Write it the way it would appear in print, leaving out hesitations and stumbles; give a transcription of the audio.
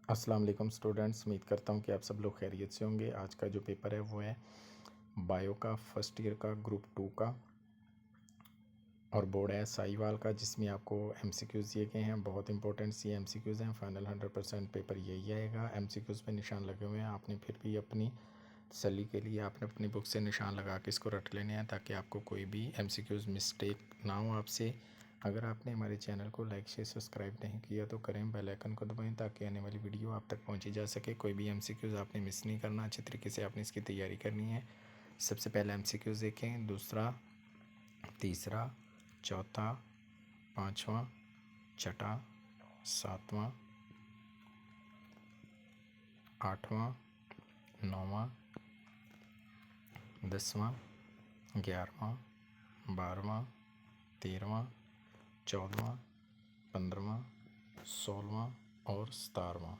अस्सलाम वालेकुम स्टूडेंट्स, उम्मीद करता हूँ कि आप सब लोग खैरियत से होंगे। आज का जो पेपर है वो है बायो का फर्स्ट ईयर का ग्रुप 2 का और बोर्ड है साहिवाल का, जिसमें आपको एमसीक्यूज़ दिए गए हैं। बहुत इंपॉर्टेंट सी एमसीक्यूज़ हैं। फाइनल 100% पेपर यही आएगा। एमसीक्यूज़ पे निशान लगे हुए हैं। आपने फिर भी अपनी तसल्ली के लिए आपने अपनी बुक से निशान लगा के इसको रट लेने हैं, ताकि आपको कोई भी एमसीक्यूज़ मिस्टेक ना हो आपसे। अगर आपने हमारे चैनल को लाइक शेयर सब्सक्राइब नहीं किया तो करें, बेल आइकन को दबाएं ताकि आने वाली वीडियो आप तक पहुंची जा सके। कोई भी एमसीक्यूज़ आपने मिस नहीं करना, अच्छे तरीके से आपने इसकी तैयारी करनी है। सबसे पहले एमसीक्यूज़ देखें, दूसरा, तीसरा, चौथा, पाँचवा, छठा, सातवां, आठवां, नौवां, 10वां, 11वां, 12वां, 13वां, 14वां, 15वां, 16वां और 17वां।